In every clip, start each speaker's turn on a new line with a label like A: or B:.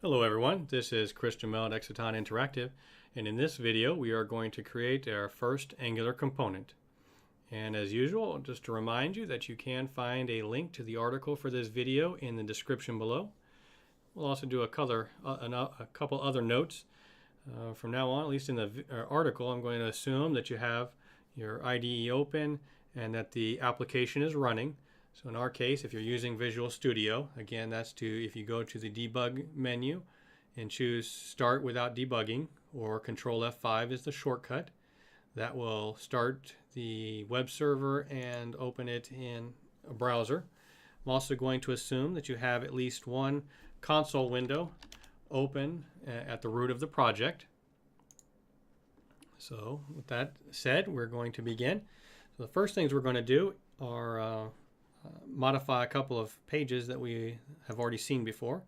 A: Hello everyone, this is Christian Mel at Exiton Interactive, and in this video we are going to create our first Angular component. And as usual, just to remind you that you can find a link to the article for this video in the description below. We'll also do a couple other notes. From now on, at least in the article, I'm going to assume that you have your IDE open and that the application is running. So in our case, if you're using Visual Studio, again, that's if you go to the debug menu and choose Start Without Debugging, or Control F5 is the shortcut. That will start the web server and open it in a browser. I'm also going to assume that you have at least one console window open at the root of the project. So with that said, we're going to begin. So the first things we're going to do are modify a couple of pages that we have already seen before.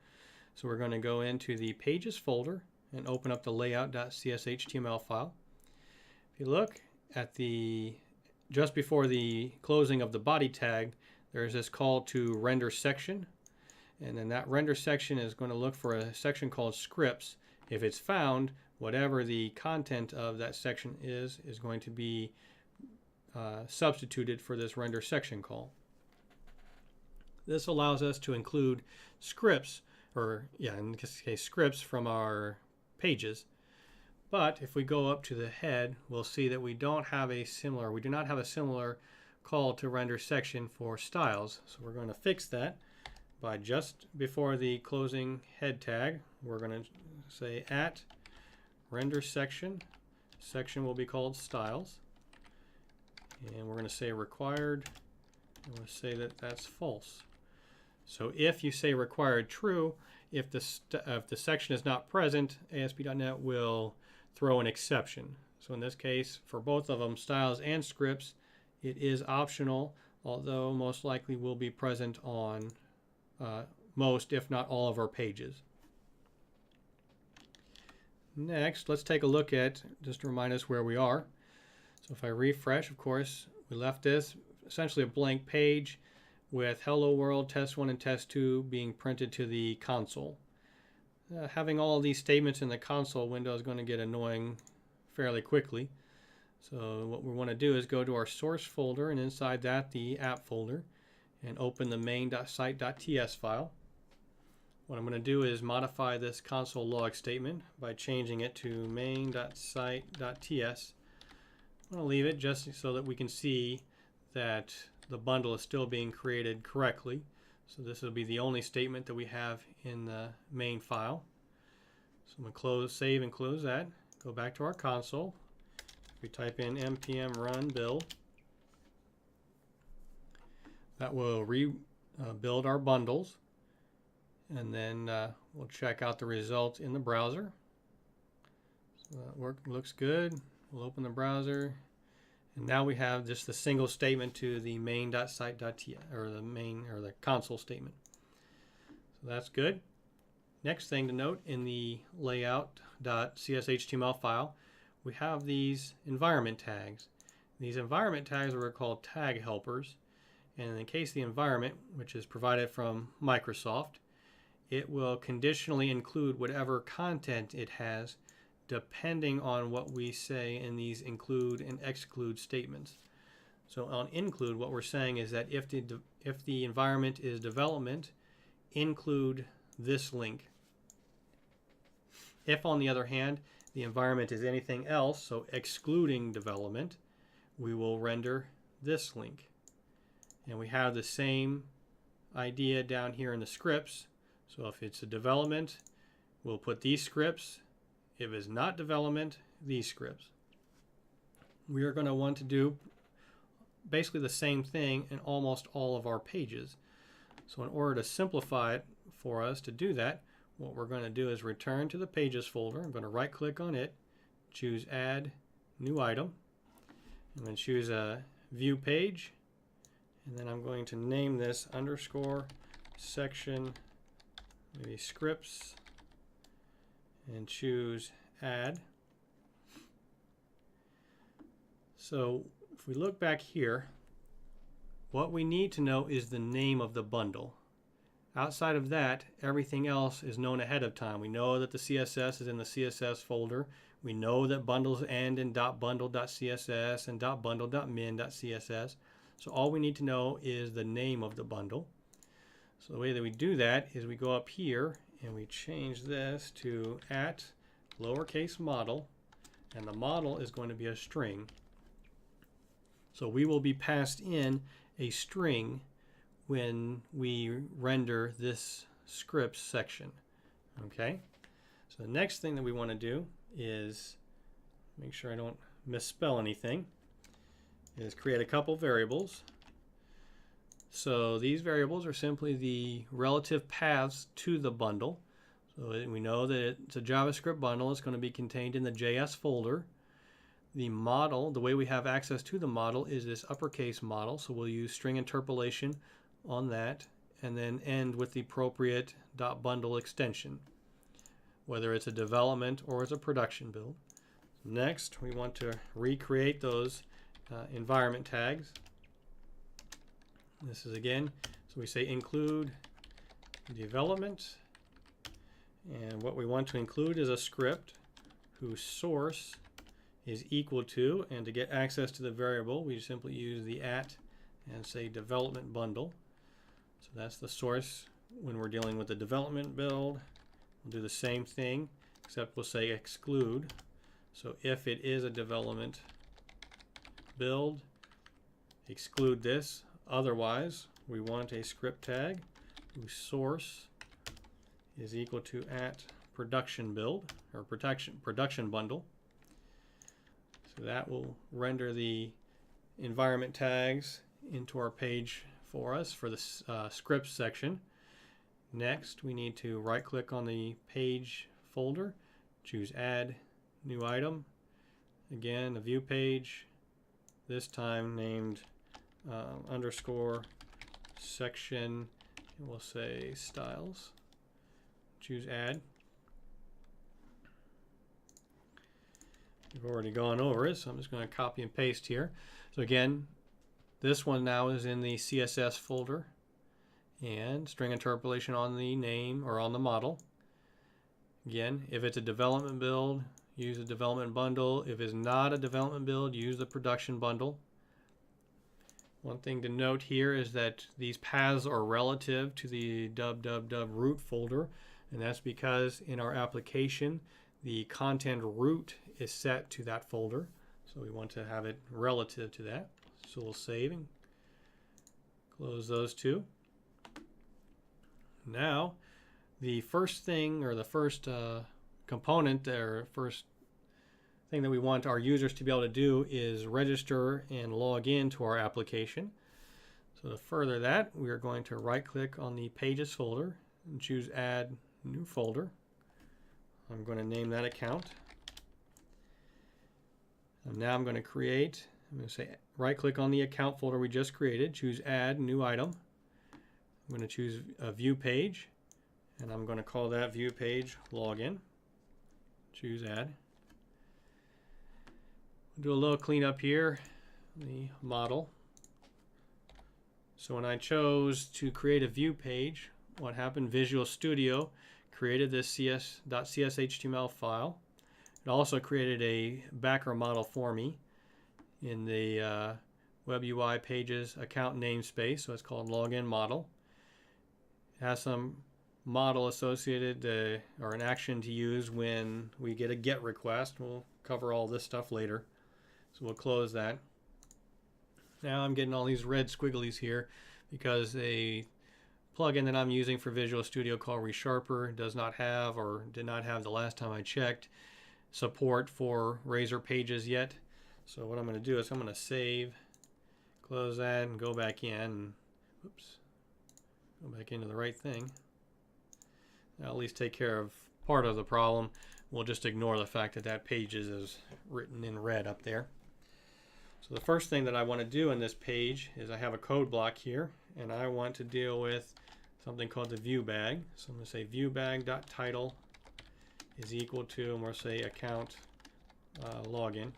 A: So we're going to go into the Pages folder and open up the layout.cshtml file. If you look at just before the closing of the body tag, there's this call to render section, and then that render section is going to look for a section called scripts. If it's found, whatever the content of that section is going to be substituted for this render section call. This allows us to include scripts, in this case scripts from our pages. But if we go up to the head, we'll see that we do not have a similar call to render section for styles. So we're going to fix that by just before the closing head tag, we're going to say at render section. Section will be called styles. And we're going to say required, and we'll say that that's false. So if you say required true, if the section is not present, ASP.NET will throw an exception. So in this case, for both of them, styles and scripts, it is optional, although most likely will be present on most, if not all, of our pages. Next, let's take a look at, just to remind us where we are. So if I refresh, of course, we left this essentially a blank page with Hello World, Test 1 and Test 2 being printed to the console. Having all of these statements in the console window is going to get annoying fairly quickly. So what we want to do is go to our source folder, and inside that the app folder, and open the main.site.ts file. What I'm going to do is modify this console log statement by changing it to main.site.ts. I'm going to leave it just so that we can see that the bundle is still being created correctly. So this will be the only statement that we have in the main file. So I'm going to save and close that. Go back to our console. We type in npm run build. That will rebuild our bundles. And then we'll check out the result in the browser. So that looks good. We'll open the browser. And now we have just the single statement to the main.site.ts, or the console statement. So that's good. Next thing to note, in the layout.cshtml file, we have these environment tags. These environment tags are called tag helpers. And in the case of the environment, which is provided from Microsoft, it will conditionally include whatever content it has, depending on what we say in these include and exclude statements. So on include, what we're saying is that if the environment is development, include this link. If, on the other hand, the environment is anything else, so excluding development, we will render this link. And we have the same idea down here in the scripts. So if it's a development, we'll put these scripts. If it's not development, these scripts. We are going to want to do basically the same thing in almost all of our pages. So in order to simplify it for us to do that, what we're going to do is return to the Pages folder. I'm going to right click on it, choose Add New Item. I'm going to choose a View Page, and then I'm going to name this underscore section, maybe scripts, and choose Add. So if we look back here, what we need to know is the name of the bundle. Outside of that, everything else is known ahead of time. We know that the CSS is in the CSS folder. We know that bundles end in .bundle.css and .bundle.min.css. So all we need to know is the name of the bundle. So the way that we do that is we go up here and we change this to @lowercase model, and the model is going to be a string. So we will be passed in a string when we render this scripts section. Okay, so the next thing that we want to do is make sure I don't misspell anything, is create a couple variables. So these variables are simply the relative paths to the bundle. So we know that it's a JavaScript bundle. It's going to be contained in the JS folder. The model, the way we have access to the model is this uppercase model. So we'll use string interpolation on that and then end with the appropriate .bundle extension, whether it's a development or it's a production build. Next, we want to recreate those environment tags. This is again, so we say include development, and what we want to include is a script whose source is equal to, and to get access to the variable we simply use the and say development bundle. So that's the source. When we're dealing with the development build, we'll do the same thing, except we'll say exclude. So if it is a development build, exclude this. Otherwise, we want a script tag whose source is equal to @production build or production bundle. So that will render the environment tags into our page for us for the scripts section. Next, we need to right-click on the page folder, choose Add New Item. Again, a view page, this time named underscore section, and we'll say styles. Choose Add. We've already gone over it, so I'm just going to copy and paste here. So again, this one now is in the CSS folder, and string interpolation on the name or on the model. Again, if it's a development build, use the development bundle. If it's not a development build, use the production bundle. One thing to note here is that these paths are relative to the www root folder, and that's because in our application the content root is set to that folder, so we want to have it relative to that. So we'll save and close those two. Now the first thing, or the first component, or first thing that we want our users to be able to do is register and log in to our application. So to further that, we are going to right click on the pages folder and choose Add New Folder. I'm going to name that account. And now I'm going to create, I'm going to say right click on the account folder we just created, choose Add New Item. I'm going to choose a view page, and I'm going to call that view page Login. Choose Add. Do a little cleanup here, the model. So when I chose to create a view page, what happened? Visual Studio created this .cs.html file. It also created a background model for me in the Web UI Pages account namespace, so it's called Login Model. It has some model associated or an action to use when we get a GET request. We'll cover all this stuff later. So we'll close that. Now I'm getting all these red squigglies here because a plugin that I'm using for Visual Studio called ReSharper does not have, or did not have the last time I checked, support for Razor Pages yet. So what I'm going to do is I'm going to save, close that, and go back in. And, oops, go back into the right thing. That'll at least take care of part of the problem. We'll just ignore the fact that that Pages is written in red up there. So the first thing that I want to do in this page is I have a code block here, and I want to deal with something called the view bag. So I'm going to say viewBag.title is equal to, and we'll say account login.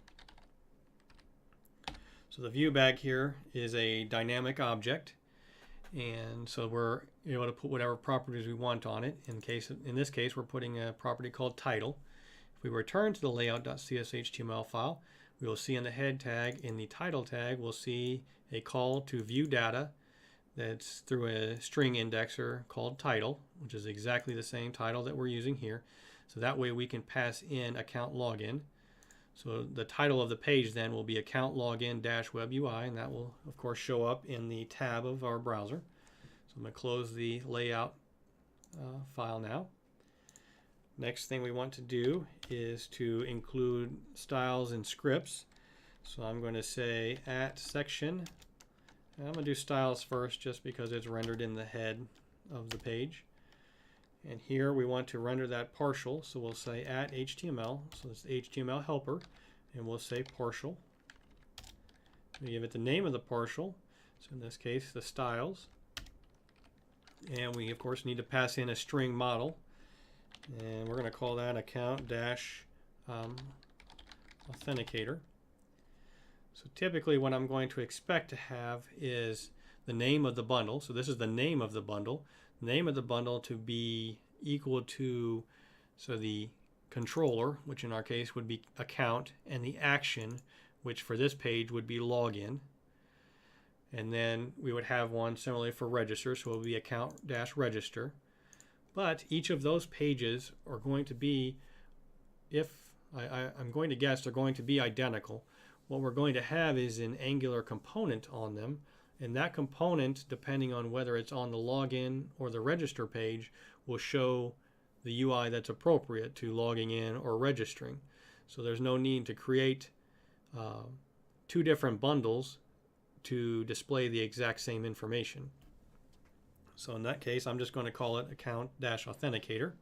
A: So the view bag here is a dynamic object, And so we're able to put whatever properties we want on it. In this case, we're putting a property called title. If we return to the layout.cshtml file, we will see in the head tag, in the title tag, we'll see a call to view data that's through a string indexer called title, which is exactly the same title that we're using here. So that way we can pass in account login. So the title of the page then will be account login -web UI, and that will of course show up in the tab of our browser. So I'm going to close the layout file now. Next thing we want to do is to include styles and scripts. So I'm going to say @section. And I'm going to do styles first just because it's rendered in the head of the page. And here we want to render that partial, so we'll say @HTML, so it's the HTML helper, and we'll say partial. We give it the name of the partial, so in this case the styles. And we of course need to pass in a string model, and we're going to call that account-authenticator. So typically what I'm going to expect to have is the name of the bundle. So this is the name of the bundle. Name of the bundle to be equal to the controller, which in our case would be account, and the action, which for this page would be login. And then we would have one similarly for register, so it will be account-register. But each of those pages are going to be, I'm going to guess they're going to be identical. What we're going to have is an Angular component on them, and that component, depending on whether it's on the login or the register page, will show the UI that's appropriate to logging in or registering. So there's no need to create two different bundles to display the exact same information. So in that case, I'm just going to call it account-authenticator.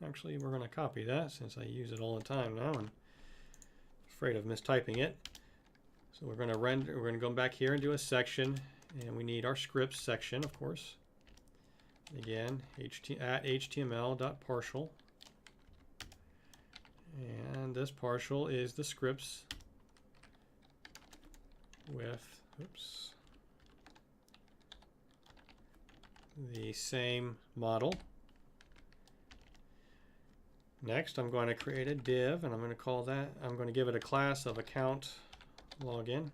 A: Actually, we're going to copy that since I use it all the time now and afraid of mistyping it. So we're going to go back here and do a section, and we need our scripts section, of course. Again, @html.partial. And this partial is the scripts with, the same model. Next, I'm going to create a div, and I'm going to give it a class of account login.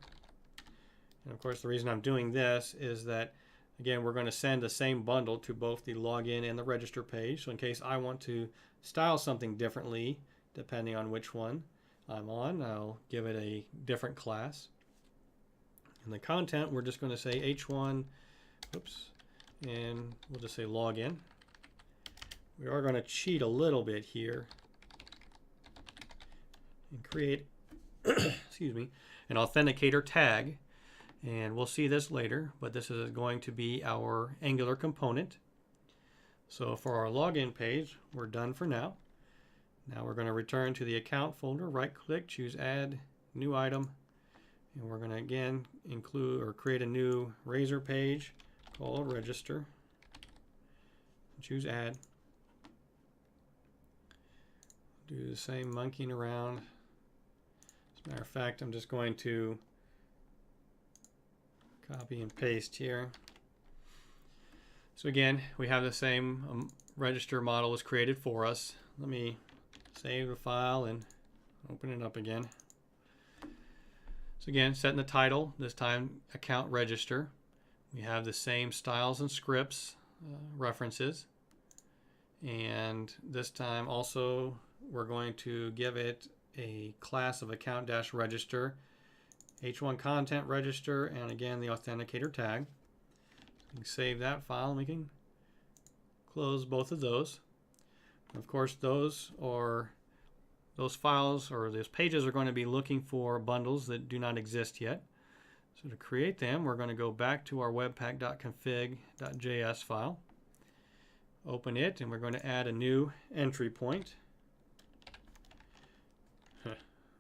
A: And of course, the reason I'm doing this is that, again, we're going to send the same bundle to both the login and the register page. So in case I want to style something differently, depending on which one I'm on, I'll give it a different class. In the content, we're just going to say h1, and we'll just say login. We are going to cheat a little bit here and create excuse me, an authenticator tag, and we'll see this later, but this is going to be our Angular component. So for our login page, we're done for now. Now we're going to return to the account folder, right click, choose add new item, and we're going to again include or create a new Razor page called register. Choose add. Do the same monkeying around. As a matter of fact, I'm just going to copy and paste here. So again, we have the same register model was created for us. Let me save the file and open it up again. So again, setting the title, this time account register. We have the same styles and scripts references. And this time also we're going to give it a class of account-register, h1 content register, and again the authenticator tag. We can save that file and we can close both of those. Of course, those files or those pages are going to be looking for bundles that do not exist yet. So to create them, we're going to go back to our webpack.config.js file, open it, and we're going to add a new entry point.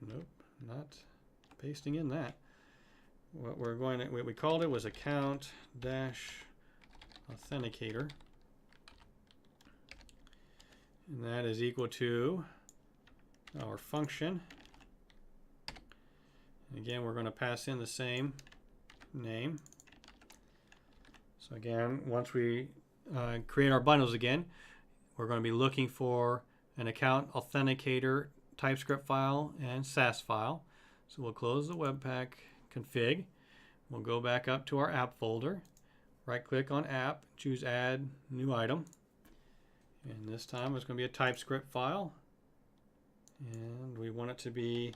A: Nope, not pasting in that. What we called it was account-authenticator, and that is equal to our function. And again, we're going to pass in the same name. So again, once we create our bundles again, we're going to be looking for an account authenticator TypeScript file and SAS file. So we'll close the Webpack config. We'll go back up to our app folder, right click on app, choose add new item. And this time it's going to be a TypeScript file. And we want it to be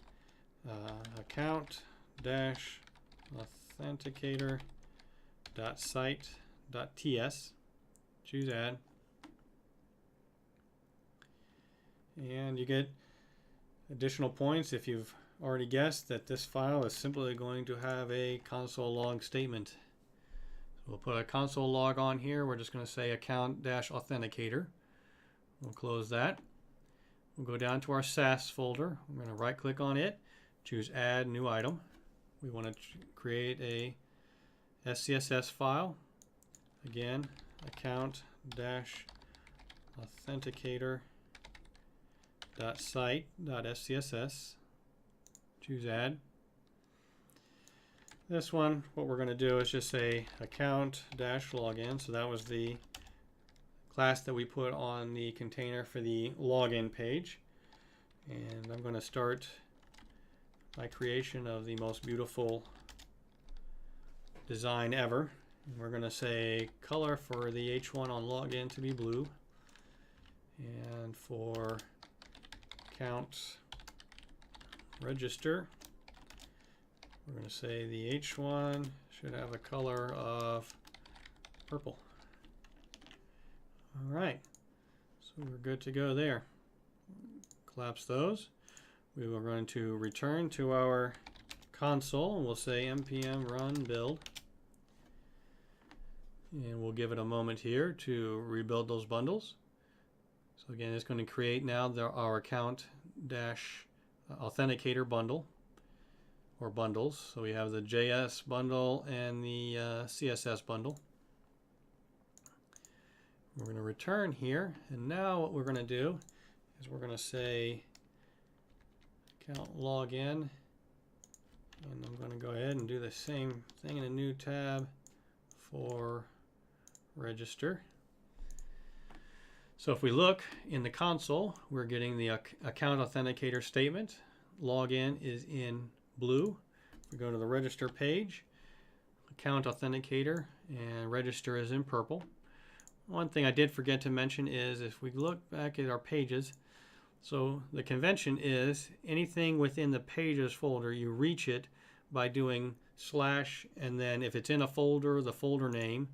A: account-authenticator.site.ts. Choose add. And you get additional points if you've already guessed that this file is simply going to have a console log statement. So we'll put a console log on here. We're just going to say account-authenticator. We'll close that. We'll go down to our SAS folder. We're going to right click on it, choose add new item. We want to create a SCSS file. Again, account-authenticator.site.scss. Choose add. This one, what we're going to do is just say account-login. So that was the class that we put on the container for the login page. And I'm going to start my creation of the most beautiful design ever. And we're going to say color for the H1 on login to be blue. And for account register, we're going to say the H1 should have a color of purple. All right, so we're good to go there. Collapse those. We are going to return to our console and we'll say npm run build. And we'll give it a moment here to rebuild those bundles. So again, it's going to create now our account-authenticator bundle or bundles. So we have the JS bundle and the CSS bundle. We're going to return here, and now what we're going to do is we're going to say account login, and I'm going to go ahead and do the same thing in a new tab for register. So if we look in the console, we're getting the account authenticator statement. Login is in blue. If we go to the register page, account authenticator and register is in purple. One thing I did forget to mention is if we look back at our pages, so the convention is anything within the pages folder, you reach it by doing slash, and then if it's in a folder, the folder name,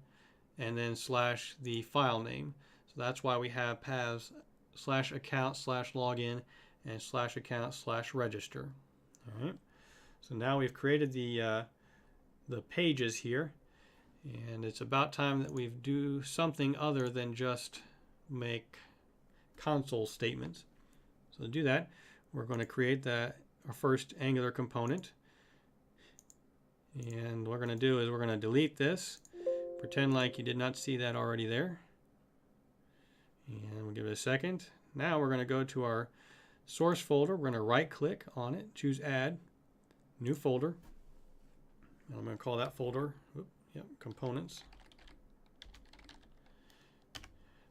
A: and then slash the file name. So that's why we have paths slash account slash login and slash account slash register. All right. So now we've created the pages here. And it's about time that we do something other than just make console statements. So to do that, we're going to create our first Angular component. And what we're going to do is we're going to delete this, pretend like you did not see that already there. And we'll give it a second. Now we're going to go to our source folder. We're going to right click on it, choose add, new folder. And I'm going to call that folder components.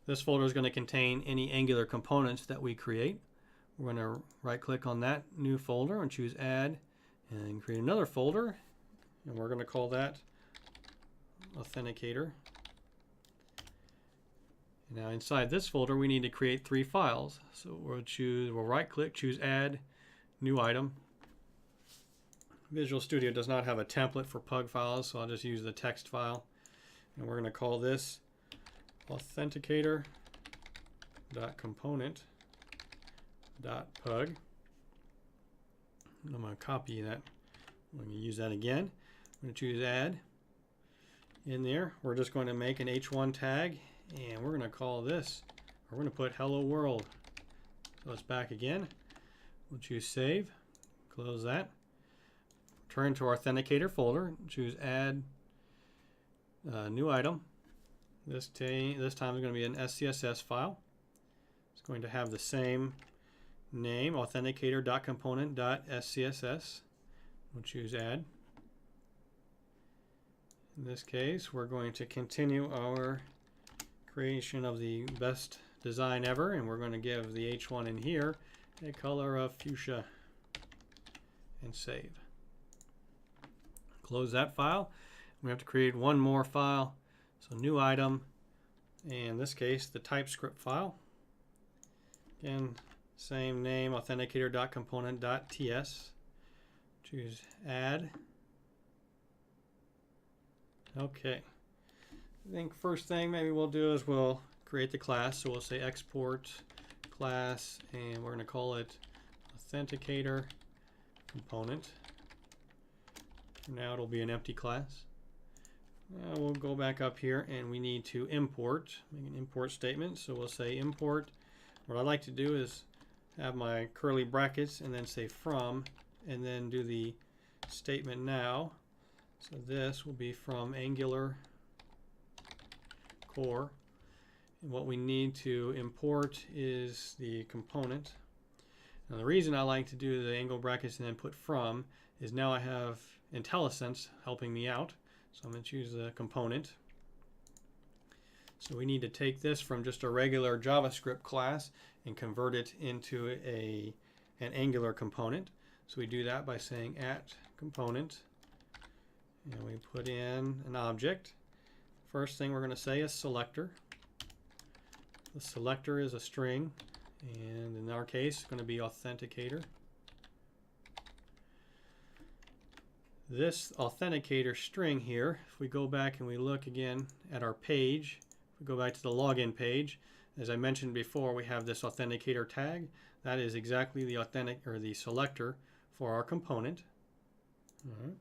A: This folder is going to contain any Angular components that we create. We're going to right click on that new folder and choose add and create another folder, and we're going to call that Authenticator. Now inside this folder we need to create 3 files. So we'll right click, choose add, new item. Visual Studio does not have a template for PUG files, so I'll just use the text file. And we're going to call this authenticator.component.pug. I'm going to copy that. I'm going to use that again. I'm going to choose add. In there, we're just going to make an H1 tag, and we're going to call this, we're going to put hello world. So it's back again. We'll choose save, close that. Turn to our Authenticator folder, choose add new item. This time is going to be an SCSS file. It's going to have the same name, authenticator.component.scss. We'll choose add. In this case, we're going to continue our creation of the best design ever, and we're going to give the H1 in here a color of fuchsia and save. Close that file. We have to create one more file. So new item, and in this case the TypeScript file. Again, same name, authenticator.component.ts. Choose add. Okay. I think first thing maybe we'll do is we'll create the class. So we'll say export class, and we're going to call it Authenticator component. For now it'll be an empty class. Now we'll go back up here and we need to import, make an import statement. So we'll say import. What I like to do is have my curly brackets and then say from, and then do the statement now. So this will be from Angular core. And what we need to import is the component. Now the reason I like to do the angle brackets and then put from is now I have IntelliSense helping me out. So I'm going to choose the component. So we need to take this from just a regular JavaScript class and convert it into an Angular component. So we do that by saying @component, and we put in an object. First thing we're going to say is selector. The selector is a string, and in our case it's going to be authenticator. This authenticator string here, if we go back and we look again at our page, if we go back to the login page, as I mentioned before, we have this authenticator tag. That is exactly the the selector for our component. All right.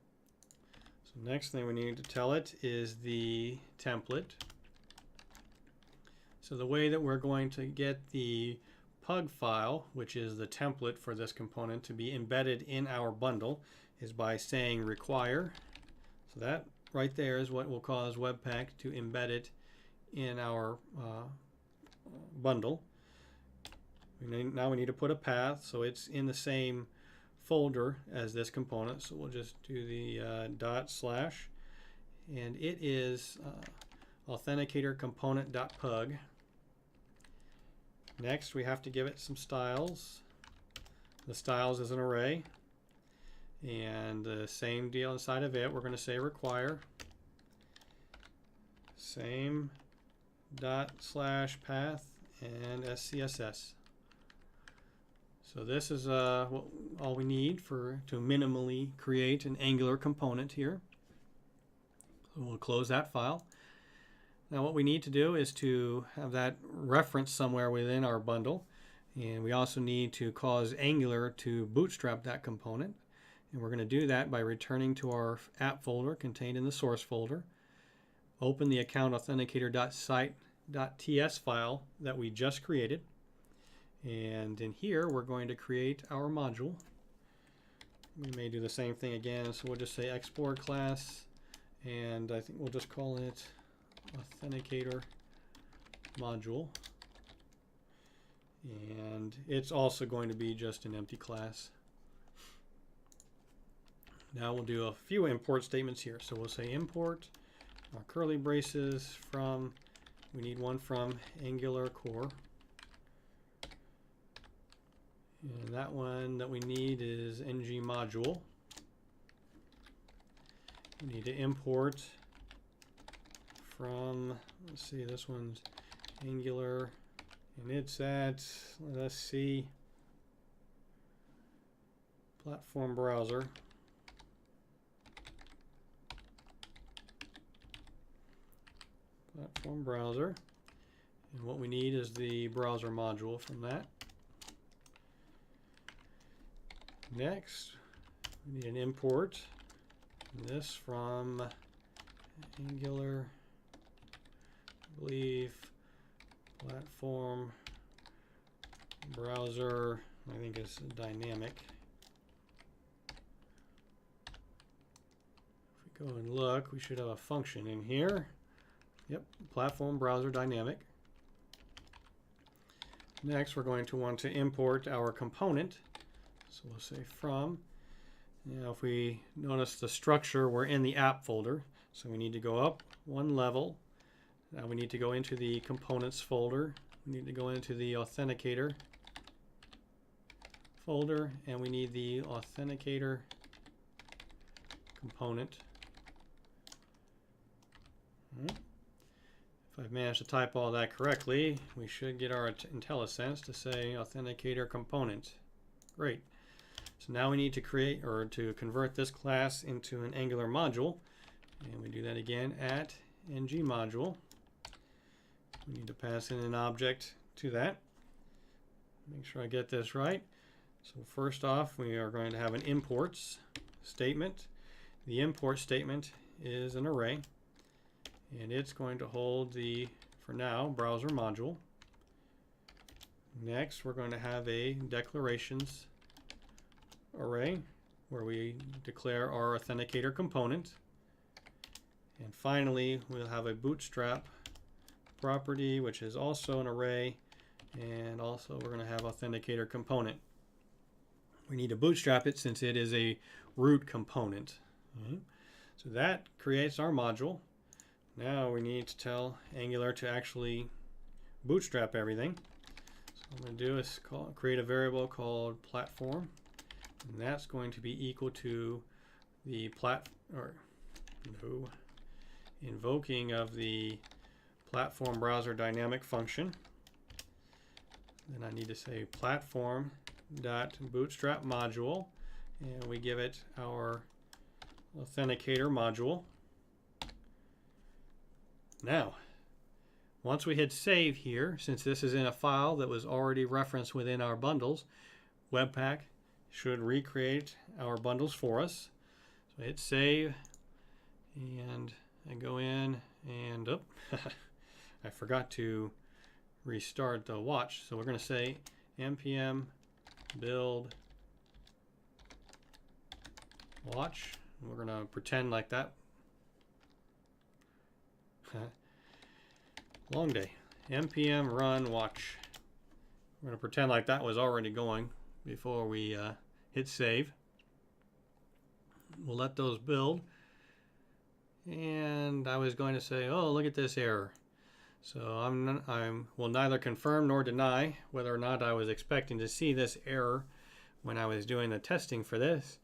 A: So next thing we need to tell it is the template. So the way that we're going to get the pug file, which is the template for this component, to be embedded in our bundle is by saying require. So that right there is what will cause Webpack to embed it in our bundle. Now we need to put a path so it's in the same folder as this component. So we'll just do the /, and it is authenticator component.pug. Next we have to give it some styles. The styles is an array. And the same deal inside of it, we're going to say require same /path and SCSS. So this is all we need to minimally create an Angular component here. So we'll close that file. Now what we need to do is to have that reference somewhere within our bundle, and we also need to cause Angular to bootstrap that component. And we're going to do that by returning to our app folder contained in the source folder. Open the account authenticator.site.ts file that we just created. And in here, we're going to create our module. We may do the same thing again. So we'll just say export class, and I think we'll just call it Authenticator module. And it's also going to be just an empty class. Now we'll do a few import statements here. So we'll say import our curly braces from, we need one from Angular core. And that one that we need is ng module. We need to import from, let's see, this one's Angular, and it's at, let's see, platform browser. Platform browser, and what we need is the browser module from that. Next, we need an import this from Angular, I believe, platform browser, I think it's dynamic. If we go and look, we should have a function in here. Yep, platform browser dynamic. Next, we're going to want to import our component. So we'll say from. Now, if we notice the structure, we're in the app folder. So we need to go up one level. Now we need to go into the components folder. We need to go into the Authenticator folder, and we need the Authenticator component. If I've managed to type all that correctly, we should get our IntelliSense to say Authenticator component. Great. So now we need to create or to convert this class into an Angular module, and we do that again at ng module. We need to pass in an object to that. Make sure I get this right. So first off, we are going to have an imports statement. The import statement is an array, and it's going to hold the, for now, browser module. Next, we're going to have a declarations array where we declare our Authenticator component. And finally, we'll have a bootstrap property, which is also an array, and also we're going to have Authenticator component. We need to bootstrap it since it is a root component. So that creates our module. Now we need to tell Angular to actually bootstrap everything. So what I'm going to do is create a variable called platform, and that's going to be equal to the invoking of the platform browser dynamic function. Then I need to say platform.bootstrap module, and we give it our Authenticator module. Now, once we hit save here, since this is in a file that was already referenced within our bundles, Webpack should recreate our bundles for us. So hit save, and I go in, and I forgot to restart the watch. So we're going to say npm build watch. And we're going to pretend like that. Long day. npm run watch. We're going to pretend like that was already going before we hit save. We'll let those build. And I was going to say, oh, look at this error. So I will neither confirm nor deny whether or not I was expecting to see this error when I was doing the testing for this.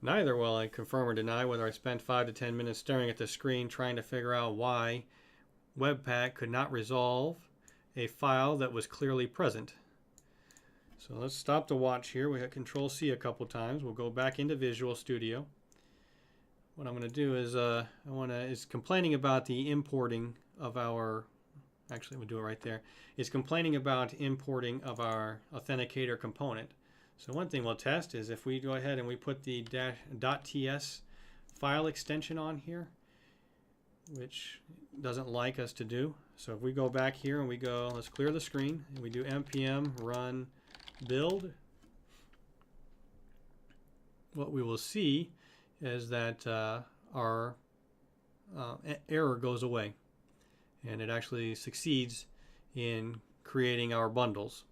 A: Neither will I confirm or deny whether I spent 5 to 10 minutes staring at the screen trying to figure out why Webpack could not resolve a file that was clearly present. So let's stop the watch here. We hit Control-C a couple times. We'll go back into Visual Studio. What I'm going to do is it's complaining about the importing of our, actually we'll do it right there. It's complaining about importing of our Authenticator component. So one thing we'll test is if we go ahead and we put the .ts file extension on here, which doesn't like us to do. So if we go back here and we go, let's clear the screen, and we do npm run build, what we will see is that our error goes away, and it actually succeeds in creating our bundles.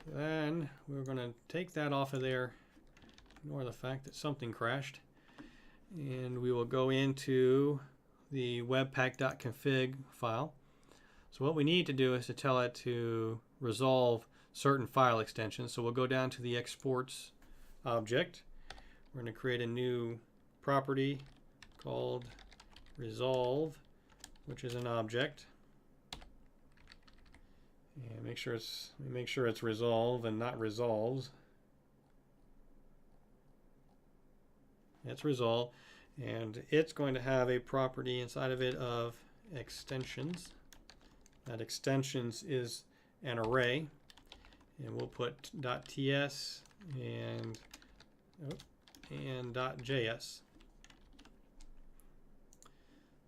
A: So then we're going to take that off of there, ignore the fact that something crashed, and we will go into the webpack.config file. So what we need to do is to tell it to resolve certain file extensions. So we'll go down to the exports object. We're going to create a new property called resolve, which is an object. And make sure it's resolve and not resolves. It's resolve, and it's going to have a property inside of it of extensions. That extensions is an array, and we'll put .ts and .js.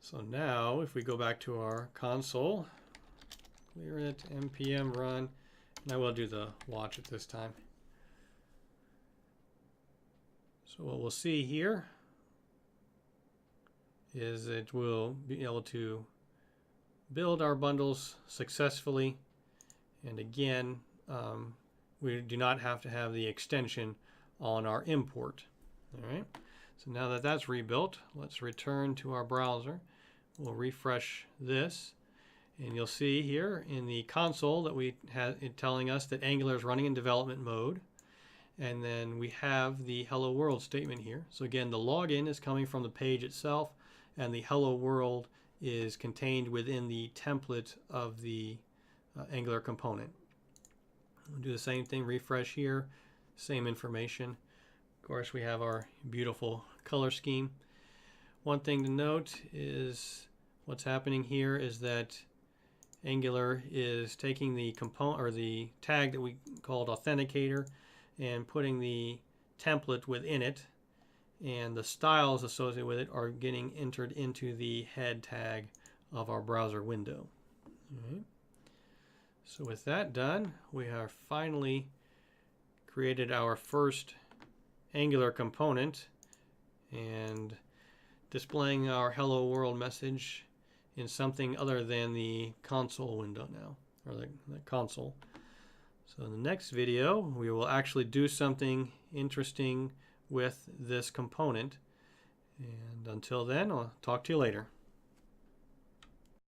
A: So now if we go back to our console, clear it, npm run, and I will do the watch at this time. So what we'll see here is it will be able to build our bundles successfully, and again we do not have to have the extension on our import. All right, So now that that's rebuilt, let's return to our browser. We'll refresh this, and you'll see here in the console that we have it telling us that Angular is running in development mode. And then we have the hello world statement here. So again, the login is coming from the page itself, and the hello world is contained within the template of the Angular component. We'll do the same thing, refresh here, same information. Of course, we have our beautiful color scheme. One thing to note is what's happening here is that Angular is taking the component or the tag that we called Authenticator and putting the template within it, and the styles associated with it are getting entered into the head tag of our browser window. All right. So with that done, we have finally created our first Angular component and displaying our hello world message in something other than the console window now, or the console. So in the next video, we will actually do something interesting with this component. And until then, I'll talk to you later.